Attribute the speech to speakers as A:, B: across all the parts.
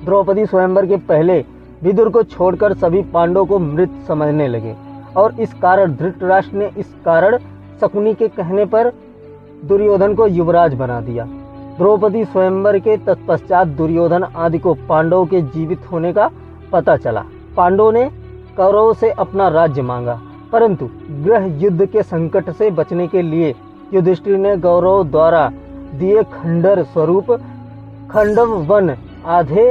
A: द्रौपदी स्वयंवर के पहले विदुर को छोड़कर सभी पांडवों को मृत समझने लगे और इस कारण धृतराष्ट्र ने इस कारण शकुनी के कहने पर दुर्योधन को युवराज बना दिया। द्रौपदी स्वयंवर के तत्पश्चात दुर्योधन आदि को पांडवों के जीवित होने का पता चला। पांडवों ने कौरवों से अपना राज्य मांगा, परंतु गृह युद्ध के संकट से बचने के लिए युधिष्ठिर ने कौरवों द्वारा दिए खंडर स्वरूप खंडव वन आधे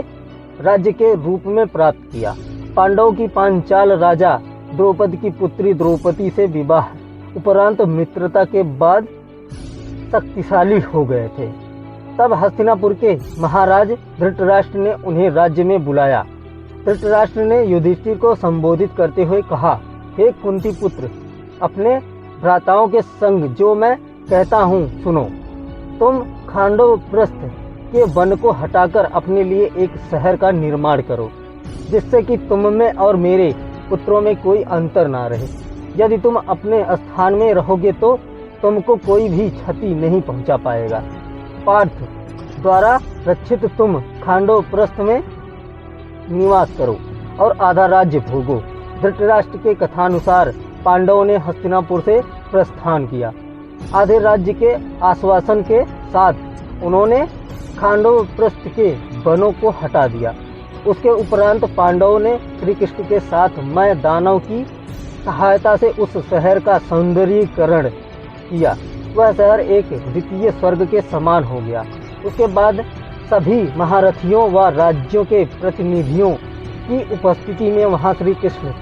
A: राज्य के रूप में प्राप्त किया। पांडवों की पांचाल राजा द्रौपदी की पुत्री द्रौपदी से विवाह उपरांत मित्रता के बाद शक्तिशाली हो गए थे। तब हस्तिनापुर के महाराज धृतराष्ट्र ने उन्हें राज्य में बुलाया। धृतराष्ट्र ने युधिष्ठिर को संबोधित करते हुए कहा, हे कुंती पुत्र, अपने भ्राताओं के संग जो मैं कहता हूँ सुनो। तुम खांडवप्रस्थ के वन को हटाकर अपने लिए एक शहर का निर्माण करो, जिससे कि तुम में और मेरे पुत्रों में कोई अंतर ना रहे। यदि तुम अपने स्थान में रहोगे तो तुमको कोई भी क्षति नहीं पहुंचा पाएगा। पार्थ द्वारा रक्षित तुम खांडवप्रस्थ में निवास करो और आधा राज्य भोगो। धृतराष्ट्र के कथानुसार पांडवों ने हस्तिनापुर से प्रस्थान किया। आधे राज्य के आश्वासन के साथ उन्होंने खांडवप्रस्थ के वनों को हटा दिया। उसके उपरांत पांडवों ने श्री कृष्ण के साथ मैं दानव की सहायता से उस शहर का सौंदर्यीकरण किया। वह शहर एक द्वितीय स्वर्ग के समान हो गया। उसके बाद सभी महारथियों व राज्यों के प्रतिनिधियों की उपस्थिति में वहां श्री कृष्ण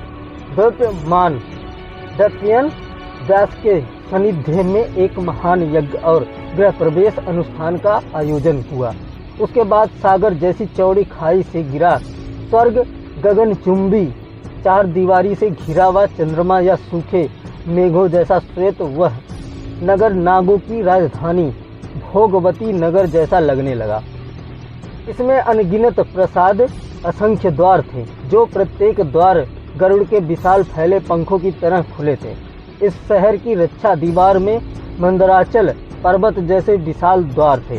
A: दैत्ययन व्यास के सानिध्य में एक महान यज्ञ और गृह प्रवेश अनुष्ठान का आयोजन हुआ। उसके बाद सागर जैसी चौड़ी खाई से गिरा स्वर्ग गगनचुंबी चार दीवारी से घिरा हुआ चंद्रमा या सूखे मेघों जैसा श्वेत वह नगर नागों की राजधानी भोगवती नगर जैसा लगने लगा। इसमें अनगिनत प्रसाद असंख्य द्वार थे, जो प्रत्येक द्वार गरुड़ के विशाल फैले पंखों की तरह खुले थे। इस शहर की रक्षा दीवार में मंदराचल पर्वत जैसे विशाल द्वार थे।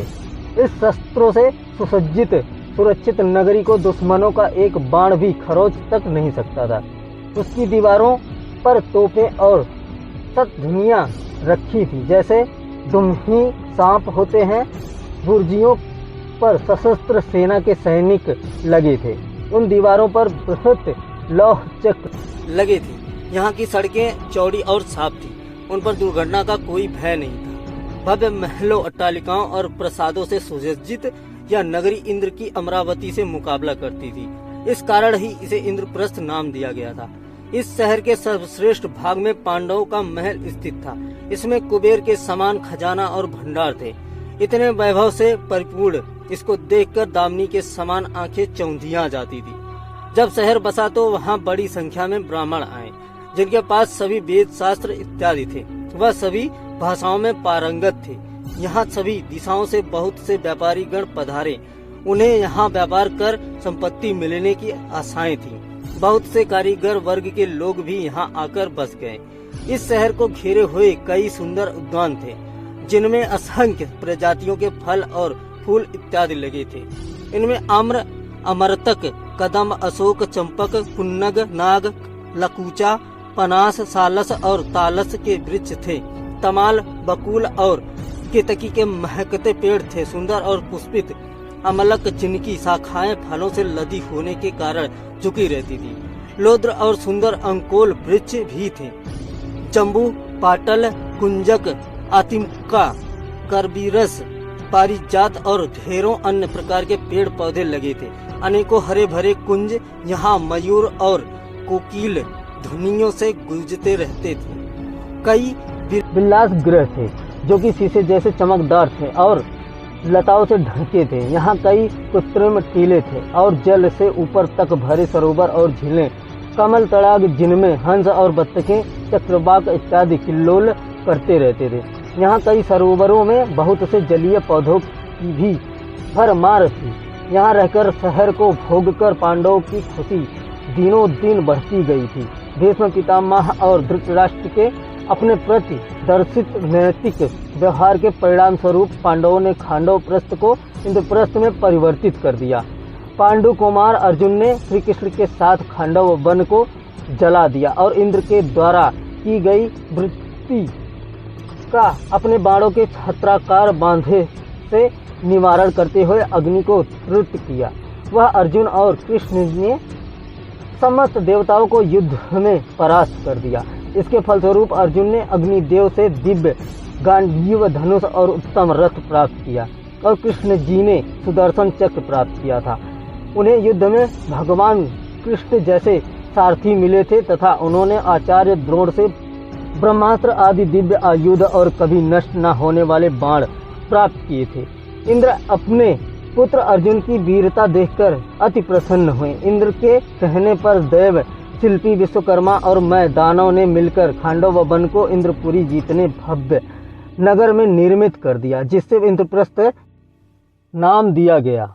A: इस शस्त्रों से सुसज्जित सुरक्षित नगरी को दुश्मनों का एक बाण भी खरोच तक नहीं सकता था। उसकी दीवारों पर तोपें और शतधनुयां रखी थी, जैसे दुम्ही सांप होते हैं। बुर्जियों पर सशस्त्र सेना के सैनिक लगे थे। उन दीवारों पर बृहत लौह चक्र लगे थे। यहाँ की सड़कें चौड़ी और साफ थी। उन पर दुर्घटना का कोई भय नहीं था। भव्य महलों, अट्टालिकाओं और प्रसादों से सुसज्जित यह नगरी इंद्र की अमरावती से मुकाबला करती थी। इस कारण ही इसे इंद्रप्रस्थ नाम दिया गया था। इस शहर के सर्वश्रेष्ठ भाग में पांडवों का महल स्थित था। इसमें कुबेर के समान खजाना और भंडार थे। इतने वैभव से परिपूर्ण इसको देखकर दामिनी के समान आंखें चौंधिया जाती थी। जब शहर बसा तो वहाँ बड़ी संख्या में ब्राह्मण आए, जिनके पास सभी वेद शास्त्र इत्यादि थे। वह सभी भाषाओं में पारंगत थे। यहाँ सभी दिशाओं से बहुत से व्यापारी गण पधारे। उन्हें यहाँ व्यापार कर संपत्ति मिलने की आशाएं थी। बहुत से कारीगर वर्ग के लोग भी यहाँ आकर बस गए। इस शहर को घेरे हुए कई सुंदर उद्यान थे, जिनमें असंख्य प्रजातियों के फल और फूल इत्यादि लगे थे। इनमें आम्र, अमरतक, कदम, अशोक, चंपक, कुन्नग, नाग, लकुचा, पनास, सालस और तालस के वृक्ष थे। तमाल, बकुल और केतकी के महकते पेड़ थे। सुंदर और पुष्पित अमलक, जिनकी शाखाएं फलों से लदी होने के कारण झुकी रहती थी। लोद्र और सुंदर अंकोल वृक्ष भी थे। जम्बू, पाटल, कुंजक, आतिमका, करबीरस, पारिजात और ढेरों अन्य प्रकार के पेड़ पौधे लगे थे। अनेकों हरे भरे कुंज यहाँ मयूर और कोकिल ध्वनियों से गूंजते रहते थे। कई विलास गृह थे, जो कि शीशे जैसे चमकदार थे और लताओं से ढके थे। यहाँ कई कृत्रिम टीले थे और जल से ऊपर तक भरे सरोवर और झीलें, कमल तड़ाग, जिनमें हंस और बत्तखें, चक्रवाक इत्यादि किल्लोल करते रहते थे। यहाँ कई सरोवरों में बहुत से जलीय पौधों की भी भरमार थी। यहाँ रहकर शहर को भोगकर पांडवों की खुशी दिनों दिन बढ़ती गई थी। भीष्म पितामह और धृतराष्ट्र के अपने प्रति दर्शित नैतिक व्यवहार के परिणाम स्वरूप पांडवों ने खांडवप्रस्थ को इंद्रप्रस्थ में परिवर्तित कर दिया पांडु कुमार अर्जुन ने श्री कृष्ण के साथ खांडव वन को जला दिया और इंद्र के द्वारा की गई वृत्ति का अपने बाणों के छत्राकार बांधे से निवारण करते हुए अग्नि को त्रुट किया। वह अर्जुन और कृष्ण ने समस्त देवताओं को युद्ध में परास्त कर दिया। इसके फलस्वरूप अर्जुन ने अग्निदेव से दिव्य गांडीव धनुष और उत्तम रथ प्राप्त किया और कृष्ण जी ने सुदर्शन चक्र प्राप्त किया था। उन्हें युद्ध में भगवान कृष्ण जैसे सारथी मिले थे तथा उन्होंने आचार्य द्रोण से ब्रह्मास्त्र आदि दिव्य आयुध और कभी नष्ट न होने वाले बाण प्राप्त किए थे। इंद्र अपने पुत्र अर्जुन की वीरता देखकर अति प्रसन्न हुए। इंद्र के कहने पर देव शिल्पी विश्वकर्मा और मैं दानव ने मिलकर खांडव वन को इंद्रपुरी जीतने भव्य नगर में निर्मित कर दिया, जिससे इंद्रप्रस्थ नाम दिया गया।